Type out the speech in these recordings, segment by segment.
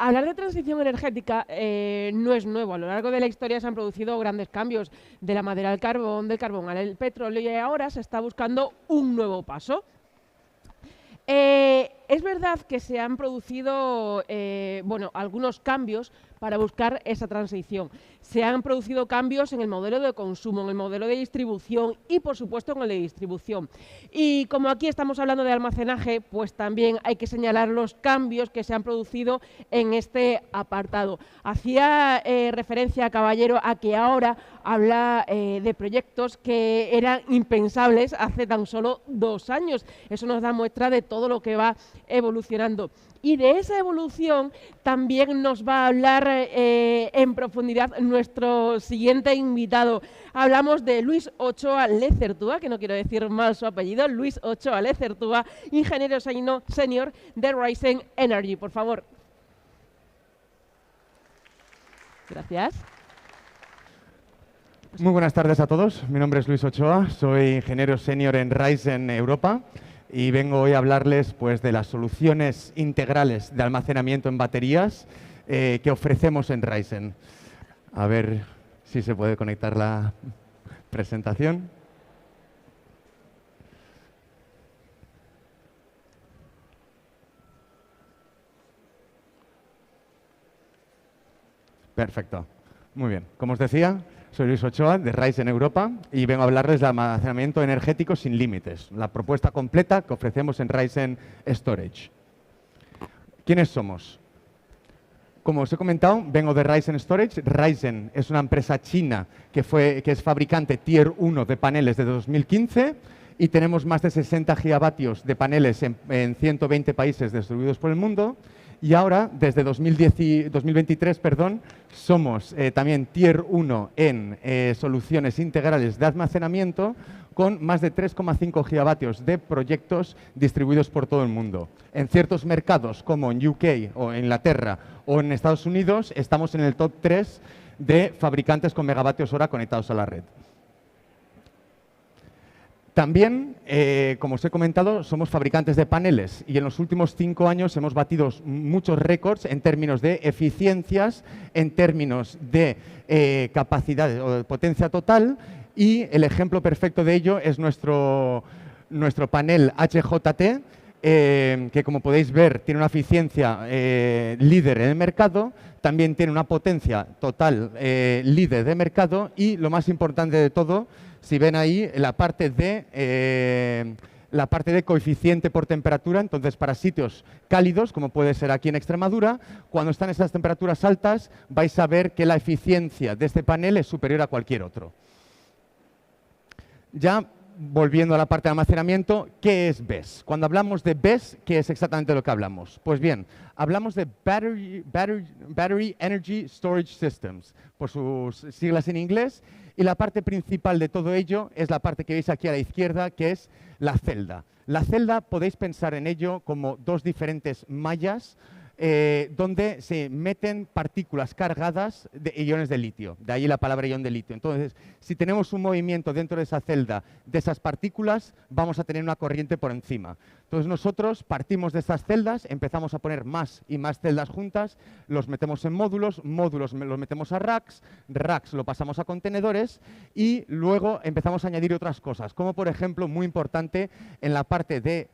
Hablar de transición energética no es nuevo. A lo largo de la historia se han producido grandes cambios de la madera al carbón, del carbón al petróleo, y ahora se está buscando un nuevo paso. Es verdad que se han producido algunos cambios para buscar esa transición. Se han producido cambios en el modelo de consumo, en el modelo de distribución y, por supuesto, en el de distribución. Y como aquí estamos hablando de almacenaje, pues también hay que señalar los cambios que se han producido en este apartado. Hacía referencia, Caballero, a que ahora habla de proyectos que eran impensables hace tan solo 2 años. Eso nos da muestra de todo lo que va evolucionando. Y de esa evolución también nos va a hablar en profundidad nuestro siguiente invitado. Hablamos de Luis Ochoa Lezertúa, que no quiero decir mal su apellido, Luis Ochoa Lezertúa, ingeniero senior de Ryzen Energy. Por favor. Gracias. Muy buenas tardes a todos. Mi nombre es Luis Ochoa, soy ingeniero senior en Ryzen Europa. Y vengo hoy a hablarles pues, de las soluciones integrales de almacenamiento en baterías que ofrecemos en Ryzen. A ver si se puede conectar la presentación. Perfecto. Muy bien. Como os decía, soy Luis Ochoa, de Ryzen Europa, y vengo a hablarles de almacenamiento energético sin límites, la propuesta completa que ofrecemos en Ryzen Storage. ¿Quiénes somos? Como os he comentado, vengo de Ryzen Storage. Ryzen es una empresa china que es fabricante Tier 1 de paneles desde 2015 y tenemos más de 60 gigavatios de paneles en 120 países distribuidos por el mundo. Y ahora, desde 2023, somos también Tier 1 en soluciones integrales de almacenamiento con más de 3,5 gigavatios de proyectos distribuidos por todo el mundo. En ciertos mercados, como en UK o en Inglaterra o en Estados Unidos, estamos en el top 3 de fabricantes con megavatios hora conectados a la red. También, como os he comentado, somos fabricantes de paneles y en los últimos 5 años hemos batido muchos récords en términos de eficiencias, en términos de capacidad o de potencia total, y el ejemplo perfecto de ello es nuestro panel HJT, que como podéis ver tiene una eficiencia líder en el mercado, también tiene una potencia total líder de mercado y, lo más importante de todo, si ven ahí, la parte de coeficiente por temperatura. Entonces, para sitios cálidos, como puede ser aquí en Extremadura, cuando están esas temperaturas altas, vais a ver que la eficiencia de este panel es superior a cualquier otro. Ya volviendo a la parte de almacenamiento, ¿qué es BESS? Cuando hablamos de BESS, ¿qué es exactamente lo que hablamos? Pues bien, hablamos de Battery Energy Storage Systems, por sus siglas en inglés, y la parte principal de todo ello es la parte que veis aquí a la izquierda, que es la celda. La celda podéis pensar en ello como 2 diferentes mallas donde se meten partículas cargadas de iones de litio, de ahí la palabra ion de litio. Entonces, si tenemos un movimiento dentro de esa celda de esas partículas, vamos a tener una corriente por encima. Entonces, nosotros partimos de estas celdas, empezamos a poner más y más celdas juntas, los metemos en módulos, módulos los metemos a racks, racks lo pasamos a contenedores y luego empezamos a añadir otras cosas, como por ejemplo, muy importante, en la parte de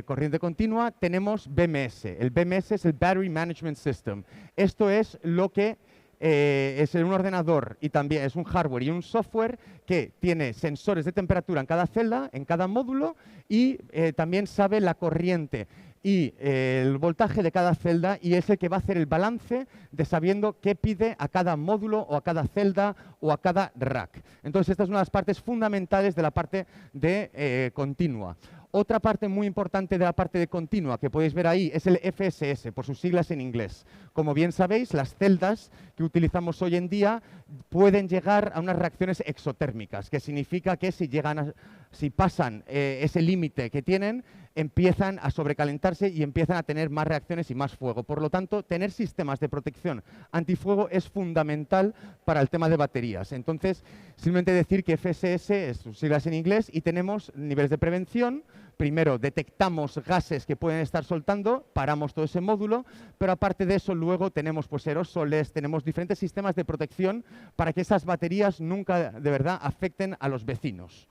corriente continua tenemos BMS. El BMS es el Battery Management System. Esto es lo que es un ordenador y también es un hardware y un software que tiene sensores de temperatura en cada celda, en cada módulo y también sabe la corriente y el voltaje de cada celda y es el que va a hacer el balance de sabiendo qué pide a cada módulo o a cada celda o a cada rack. Entonces, esta es una de las partes fundamentales de la parte de continua. Otra parte muy importante de la parte de continua que podéis ver ahí es el FSS, por sus siglas en inglés. Como bien sabéis, las celdas que utilizamos hoy en día pueden llegar a unas reacciones exotérmicas, que significa que si pasan ese límite que tienen, empiezan a sobrecalentarse y empiezan a tener más reacciones y más fuego. Por lo tanto, tener sistemas de protección antifuego es fundamental para el tema de baterías. Entonces, simplemente decir que FSS es sus siglas en inglés y tenemos niveles de prevención, primero detectamos gases que pueden estar soltando, paramos todo ese módulo, pero aparte de eso luego tenemos pues aerosoles, tenemos diferentes sistemas de protección para que esas baterías nunca de verdad afecten a los vecinos.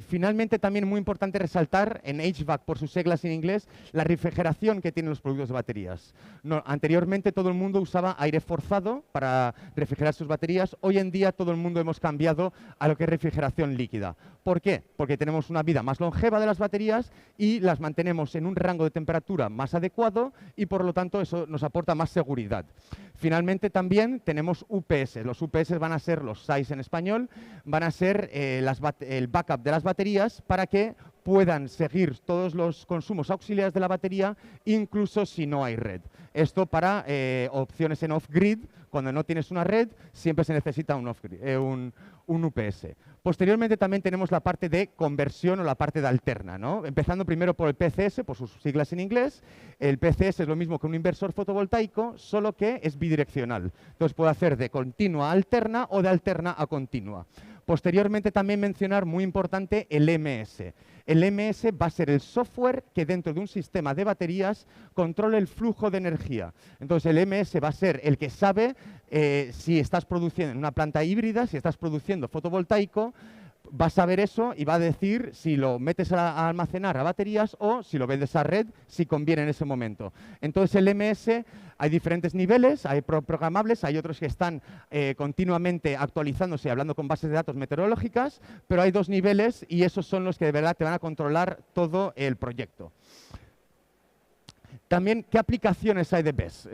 Finalmente, también muy importante resaltar en HVAC, por sus siglas en inglés, la refrigeración que tienen los productos de baterías. Anteriormente todo el mundo usaba aire forzado para refrigerar sus baterías. Hoy en día todo el mundo hemos cambiado a lo que es refrigeración líquida. ¿Por qué? Porque tenemos una vida más longeva de las baterías y las mantenemos en un rango de temperatura más adecuado y por lo tanto eso nos aporta más seguridad. Finalmente también tenemos UPS. Los UPS van a ser los SAIs en español, van a ser el backup de las baterías para que puedan seguir todos los consumos auxiliares de la batería, incluso si no hay red. Esto para opciones en off-grid, cuando no tienes una red, siempre se necesita un UPS. Posteriormente también tenemos la parte de conversión o la parte de alterna, ¿no? Empezando primero por el PCS, por sus siglas en inglés. El PCS es lo mismo que un inversor fotovoltaico, solo que es bidireccional. Entonces puede hacer de continua a alterna o de alterna a continua. Posteriormente también mencionar, muy importante, el MS. El MS va a ser el software que dentro de un sistema de baterías controle el flujo de energía. Entonces el MS va a ser el que sabe si estás produciendo en una planta híbrida, si estás produciendo fotovoltaico, va a saber eso y va a decir si lo metes a almacenar a baterías o si lo vendes a red, si conviene en ese momento. Entonces el MS hay diferentes niveles, hay programables, hay otros que están continuamente actualizándose y hablando con bases de datos meteorológicas, pero hay dos niveles y esos son los que de verdad te van a controlar todo el proyecto. También, ¿qué aplicaciones hay de BESS?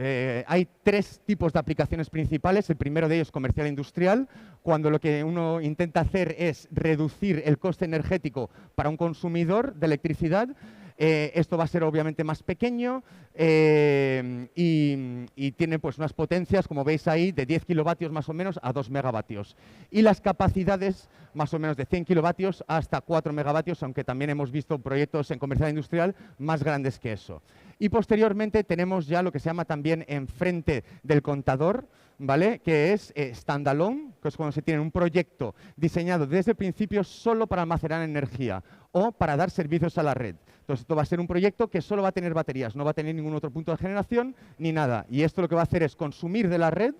Hay tres tipos de aplicaciones principales. El primero de ellos, comercial e industrial, cuando lo que uno intenta hacer es reducir el coste energético para un consumidor de electricidad. Esto va a ser obviamente más pequeño y tiene pues unas potencias, como veis ahí, de 10 kilovatios más o menos a 2 megavatios. Y las capacidades más o menos de 100 kilovatios hasta 4 megavatios, aunque también hemos visto proyectos en comercial industrial más grandes que eso. Y posteriormente tenemos ya lo que se llama también enfrente del contador, ¿vale? Que es standalone, que es cuando se tiene un proyecto diseñado desde el principio solo para almacenar energía o para dar servicios a la red. Entonces, esto va a ser un proyecto que solo va a tener baterías, no va a tener ningún otro punto de generación ni nada. Y esto lo que va a hacer es consumir de la red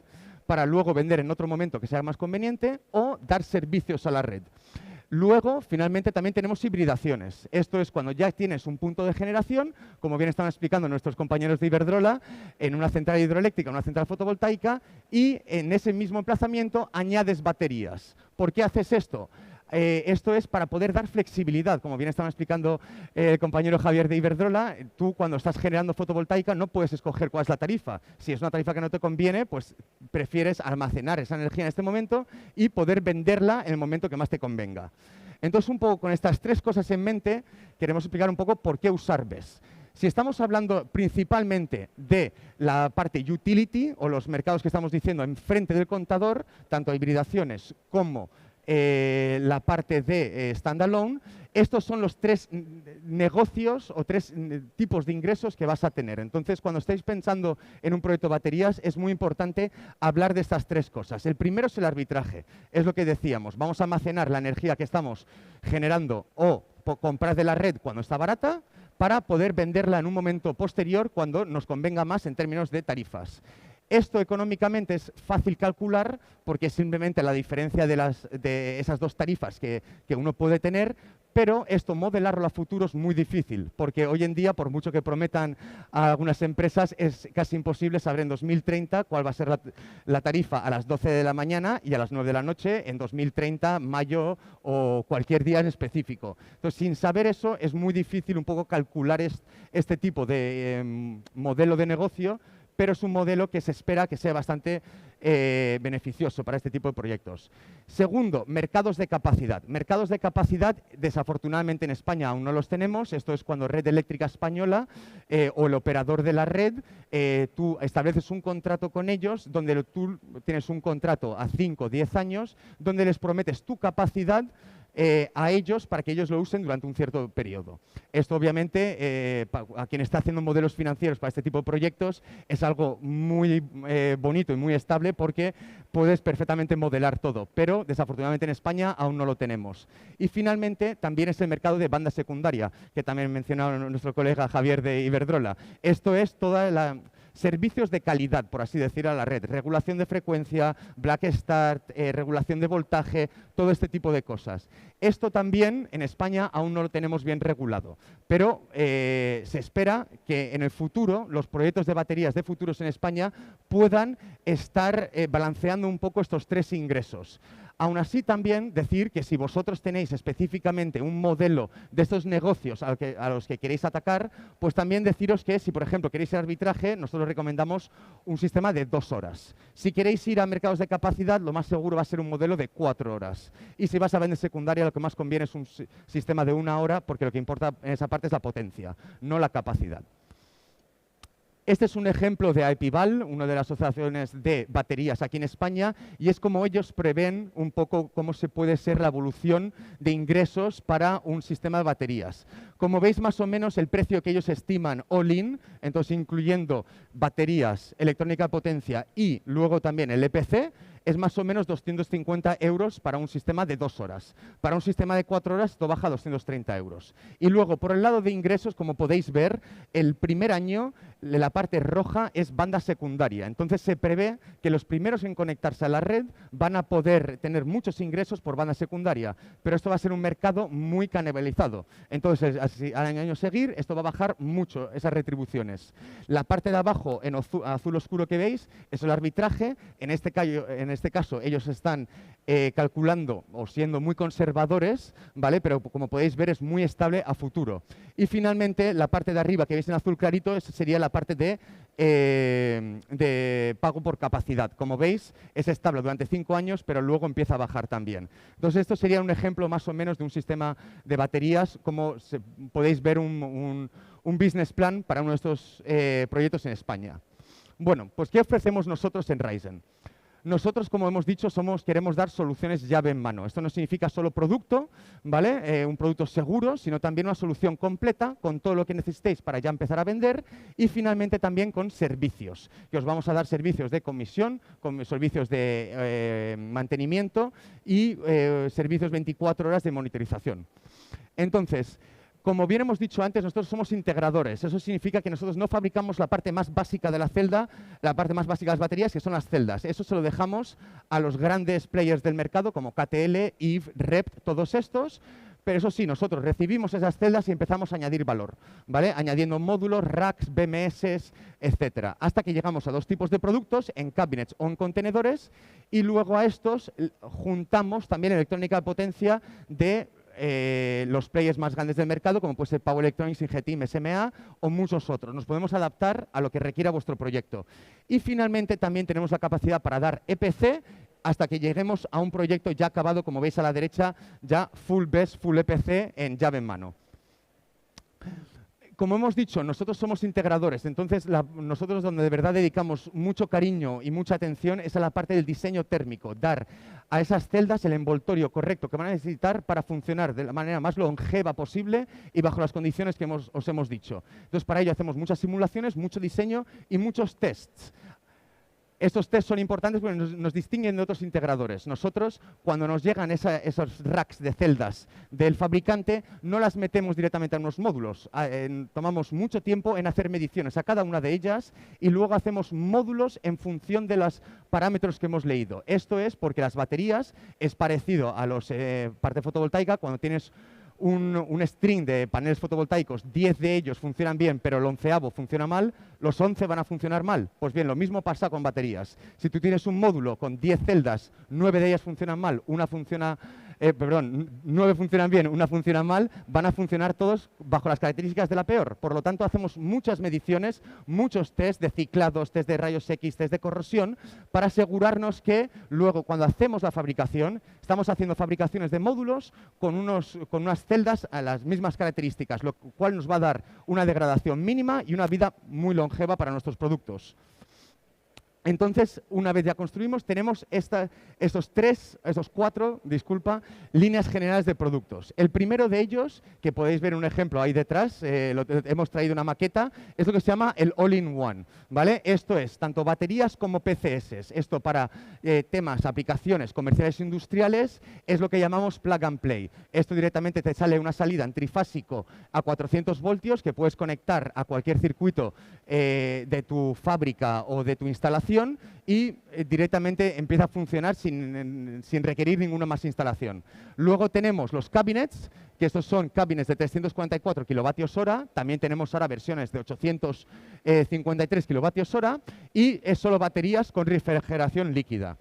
para luego vender en otro momento que sea más conveniente o dar servicios a la red. Luego, finalmente, también tenemos hibridaciones. Esto es cuando ya tienes un punto de generación, como bien estaban explicando nuestros compañeros de Iberdrola, en una central hidroeléctrica, una central fotovoltaica, y en ese mismo emplazamiento añades baterías. ¿Por qué haces esto? Esto es para poder dar flexibilidad. Como bien estaban explicando el compañero Javier de Iberdrola, tú cuando estás generando fotovoltaica no puedes escoger cuál es la tarifa. Si es una tarifa que no te conviene, pues prefieres almacenar esa energía en este momento y poder venderla en el momento que más te convenga. Entonces, un poco con estas tres cosas en mente, queremos explicar un poco por qué usar BESS. Si estamos hablando principalmente de la parte utility o los mercados que estamos diciendo enfrente del contador, tanto hibridaciones como la parte de standalone, estos son los tres negocios o tres tipos de ingresos que vas a tener. Entonces, cuando estáis pensando en un proyecto de baterías, es muy importante hablar de estas tres cosas. El primero es el arbitraje, es lo que decíamos, vamos a almacenar la energía que estamos generando o comprar de la red cuando está barata para poder venderla en un momento posterior cuando nos convenga más en términos de tarifas. Esto económicamente es fácil calcular porque es simplemente la diferencia de esas dos tarifas que uno puede tener, pero esto modelarlo a futuro es muy difícil porque hoy en día, por mucho que prometan a algunas empresas, es casi imposible saber en 2030 cuál va a ser la tarifa a las 12 de la mañana y a las 9 de la noche en 2030, mayo o cualquier día en específico. Entonces, sin saber eso, es muy difícil un poco calcular este tipo de modelo de negocio, pero es un modelo que se espera que sea bastante beneficioso para este tipo de proyectos. Segundo, mercados de capacidad. Mercados de capacidad, desafortunadamente en España aún no los tenemos. Esto es cuando Red Eléctrica Española o el operador de la red, tú estableces un contrato con ellos donde tú tienes un contrato a 5 o 10 años donde les prometes tu capacidad a ellos para que ellos lo usen durante un cierto periodo. Esto obviamente a quien está haciendo modelos financieros para este tipo de proyectos es algo muy bonito y muy estable porque puedes perfectamente modelar todo, pero desafortunadamente en España aún no lo tenemos. Y finalmente también es el mercado de banda secundaria, que también mencionaba nuestro colega Javier de Iberdrola. Esto es toda la servicios de calidad, por así decir, a la red. Regulación de frecuencia, black start, regulación de voltaje, todo este tipo de cosas. Esto también en España aún no lo tenemos bien regulado, pero se espera que en el futuro los proyectos de baterías de futuros en España puedan estar balanceando un poco estos tres ingresos. Aún así, también decir que si vosotros tenéis específicamente un modelo de estos negocios a los que queréis atacar, pues también deciros que si, por ejemplo, queréis el arbitraje, nosotros recomendamos un sistema de 2 horas. Si queréis ir a mercados de capacidad, lo más seguro va a ser un modelo de 4 horas. Y si vas a vender secundaria, lo que más conviene es un sistema de 1 hora, porque lo que importa en esa parte es la potencia, no la capacidad. Este es un ejemplo de AEPIVAL, una de las asociaciones de baterías aquí en España, y es como ellos prevén un poco cómo se puede ser la evolución de ingresos para un sistema de baterías. Como veis, más o menos el precio que ellos estiman all-in, entonces incluyendo baterías, electrónica de potencia y luego también el EPC, es más o menos 250 euros para un sistema de 2 horas. Para un sistema de 4 horas esto baja a 230 euros. Y luego, por el lado de ingresos, como podéis ver, el primer año la parte roja es banda secundaria. Entonces se prevé que los primeros en conectarse a la red van a poder tener muchos ingresos por banda secundaria, pero esto va a ser un mercado muy canibalizado. Entonces, al año seguir, esto va a bajar mucho esas retribuciones. La parte de abajo, en azul oscuro que veis, es el arbitraje. En este caso, ellos están calculando o siendo muy conservadores, ¿vale? Pero como podéis ver, es muy estable a futuro. Y finalmente, la parte de arriba que veis en azul clarito, sería la parte de pago por capacidad. Como veis, es estable durante 5 años, pero luego empieza a bajar también. Entonces, esto sería un ejemplo más o menos de un sistema de baterías, como podéis ver un business plan para uno de estos proyectos en España. Bueno, pues ¿qué ofrecemos nosotros en Ryzen? Nosotros, como hemos dicho, queremos dar soluciones llave en mano. Esto no significa solo producto, ¿vale? Un producto seguro, sino también una solución completa con todo lo que necesitéis para ya empezar a vender y finalmente también con servicios, que os vamos a dar servicios de comisión, con servicios de mantenimiento y servicios 24 horas de monitorización. Entonces, como bien hemos dicho antes, nosotros somos integradores. Eso significa que nosotros no fabricamos la parte más básica de la celda, la parte más básica de las baterías, que son las celdas. Eso se lo dejamos a los grandes players del mercado, como KTL, EVE, REPT, todos estos. Pero eso sí, nosotros recibimos esas celdas y empezamos a añadir valor, ¿vale? Añadiendo módulos, racks, BMS, etcétera, hasta que llegamos a 2 tipos de productos, en cabinets o en contenedores, y luego a estos juntamos también electrónica de potencia de los players más grandes del mercado, como puede ser Power Electronics, Ingeteam, SMA o muchos otros. Nos podemos adaptar a lo que requiera vuestro proyecto. Y finalmente también tenemos la capacidad para dar EPC hasta que lleguemos a un proyecto ya acabado, como veis a la derecha, ya full BESS, full EPC en llave en mano. Como hemos dicho, nosotros somos integradores, entonces nosotros donde de verdad dedicamos mucho cariño y mucha atención es a la parte del diseño térmico, dar a esas celdas el envoltorio correcto que van a necesitar para funcionar de la manera más longeva posible y bajo las condiciones que os hemos dicho. Entonces, para ello hacemos muchas simulaciones, mucho diseño y muchos tests. Estos tests son importantes porque nos distinguen de otros integradores. Nosotros, cuando nos llegan esos racks de celdas del fabricante, no las metemos directamente a unos módulos. Tomamos mucho tiempo en hacer mediciones a cada una de ellas y luego hacemos módulos en función de los parámetros que hemos leído. Esto es porque las baterías es parecido a los parte fotovoltaica. Cuando tienes un string de paneles fotovoltaicos, 10 de ellos funcionan bien, pero el 11avo funciona mal, los 11 van a funcionar mal. Pues bien, lo mismo pasa con baterías. Si tú tienes un módulo con 10 celdas, 9 de ellas funcionan mal, 9 funcionan bien, una funciona mal, van a funcionar todos bajo las características de la peor. Por lo tanto, hacemos muchas mediciones, muchos test de ciclados, test de rayos X, test de corrosión, para asegurarnos que luego, cuando hacemos la fabricación, estamos haciendo fabricaciones de módulos con unas celdas a las mismas características, lo cual nos va a dar una degradación mínima y una vida muy longeva para nuestros productos. Entonces, una vez ya construimos, tenemos esos cuatro, líneas generales de productos. El primero de ellos, que podéis ver un ejemplo ahí detrás, hemos traído una maqueta, es lo que se llama el All-in-One, ¿vale? Esto es tanto baterías como PCS. Esto para temas, aplicaciones comerciales e industriales, es lo que llamamos plug and play. Esto directamente te sale una salida en trifásico a 400 voltios que puedes conectar a cualquier circuito de tu fábrica o de tu instalación y directamente empieza a funcionar sin requerir ninguna más instalación. Luego tenemos los cabinets, que estos son cabinets de 344 kilovatios hora, también tenemos ahora versiones de 853 kilovatios hora y es solo baterías con refrigeración líquida,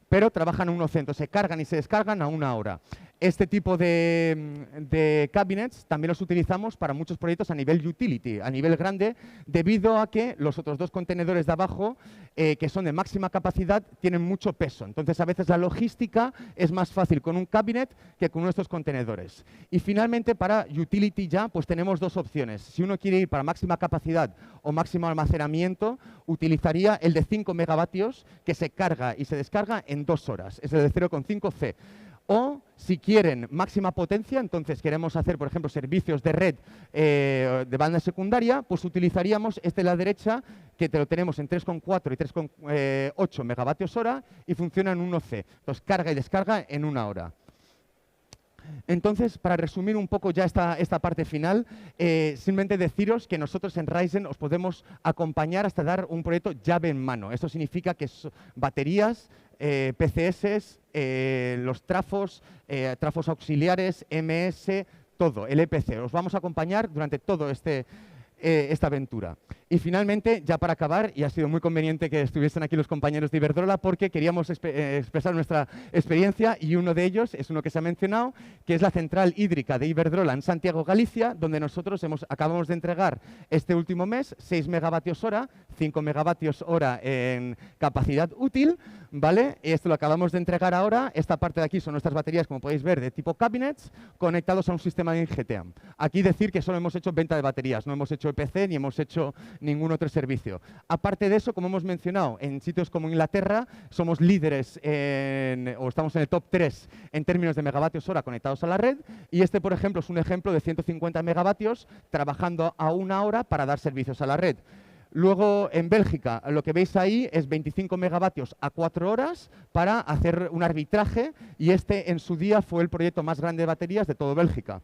pero trabajan a 1 C, se cargan y se descargan a 1 hora. Este tipo de cabinets también los utilizamos para muchos proyectos a nivel utility, a nivel grande, debido a que los otros dos contenedores de abajo, que son de máxima capacidad, tienen mucho peso. Entonces, a veces la logística es más fácil con un cabinet que con nuestros contenedores. Y finalmente, para utility ya, pues tenemos dos opciones. Si uno quiere ir para máxima capacidad o máximo almacenamiento, utilizaría el de 5 megavatios, que se carga y se descarga en 2 horas. Es el de 0,5 C. O, si quieren máxima potencia, entonces queremos hacer, por ejemplo, servicios de red de banda secundaria, pues utilizaríamos este de la derecha, que te lo tenemos en 3,4 y 3,8 megavatios hora y funciona en 1 C. Entonces, carga y descarga en 1 hora. Entonces, para resumir un poco ya esta parte final, simplemente deciros que nosotros en Ryzen os podemos acompañar hasta dar un proyecto llave en mano. Esto significa que baterías, PCS, los trafos, trafos auxiliares, MS, todo, el EPC. Os vamos a acompañar durante todo esta aventura. Y finalmente, ya para acabar, y ha sido muy conveniente que estuviesen aquí los compañeros de Iberdrola porque queríamos expresar nuestra experiencia y uno de ellos es uno que se ha mencionado, que es la central hídrica de Iberdrola en Santiago, Galicia, donde nosotros acabamos de entregar este último mes 6 megavatios hora, 5 megavatios hora en capacidad útil, ¿vale? Esto lo acabamos de entregar ahora. Esta parte de aquí son nuestras baterías, como podéis ver, de tipo cabinets, conectados a un sistema de GTAM. Aquí decir que solo hemos hecho venta de baterías, no hemos hecho EPC ni hemos hecho ningún otro servicio. Aparte de eso, como hemos mencionado, en sitios como Inglaterra somos líderes o estamos en el top 3 en términos de megavatios hora conectados a la red y este, por ejemplo, es un ejemplo de 150 megavatios trabajando a 1 hora para dar servicios a la red. Luego, en Bélgica, lo que veis ahí es 25 megavatios a 4 horas para hacer un arbitraje y este en su día fue el proyecto más grande de baterías de todo Bélgica.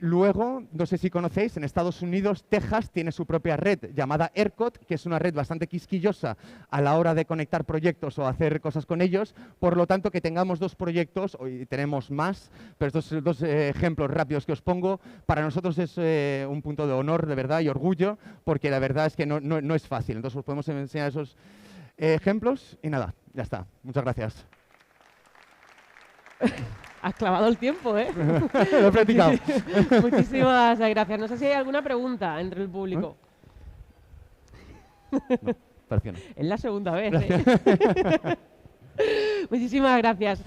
Luego, no sé si conocéis, en Estados Unidos, Texas tiene su propia red llamada ERCOT, que es una red bastante quisquillosa a la hora de conectar proyectos o hacer cosas con ellos. Por lo tanto, que tengamos 2 proyectos, hoy tenemos más, pero estos 2 ejemplos rápidos que os pongo, para nosotros es un punto de honor, de verdad, y orgullo, porque la verdad es que no es fácil. Entonces, os podemos enseñar esos ejemplos y nada, ya está. Muchas gracias. Has clavado el tiempo, ¿eh? Lo he practicado. Muchísimas gracias. No sé si hay alguna pregunta entre el público. No, parece que no. Es la segunda vez, ¿eh? Muchísimas gracias.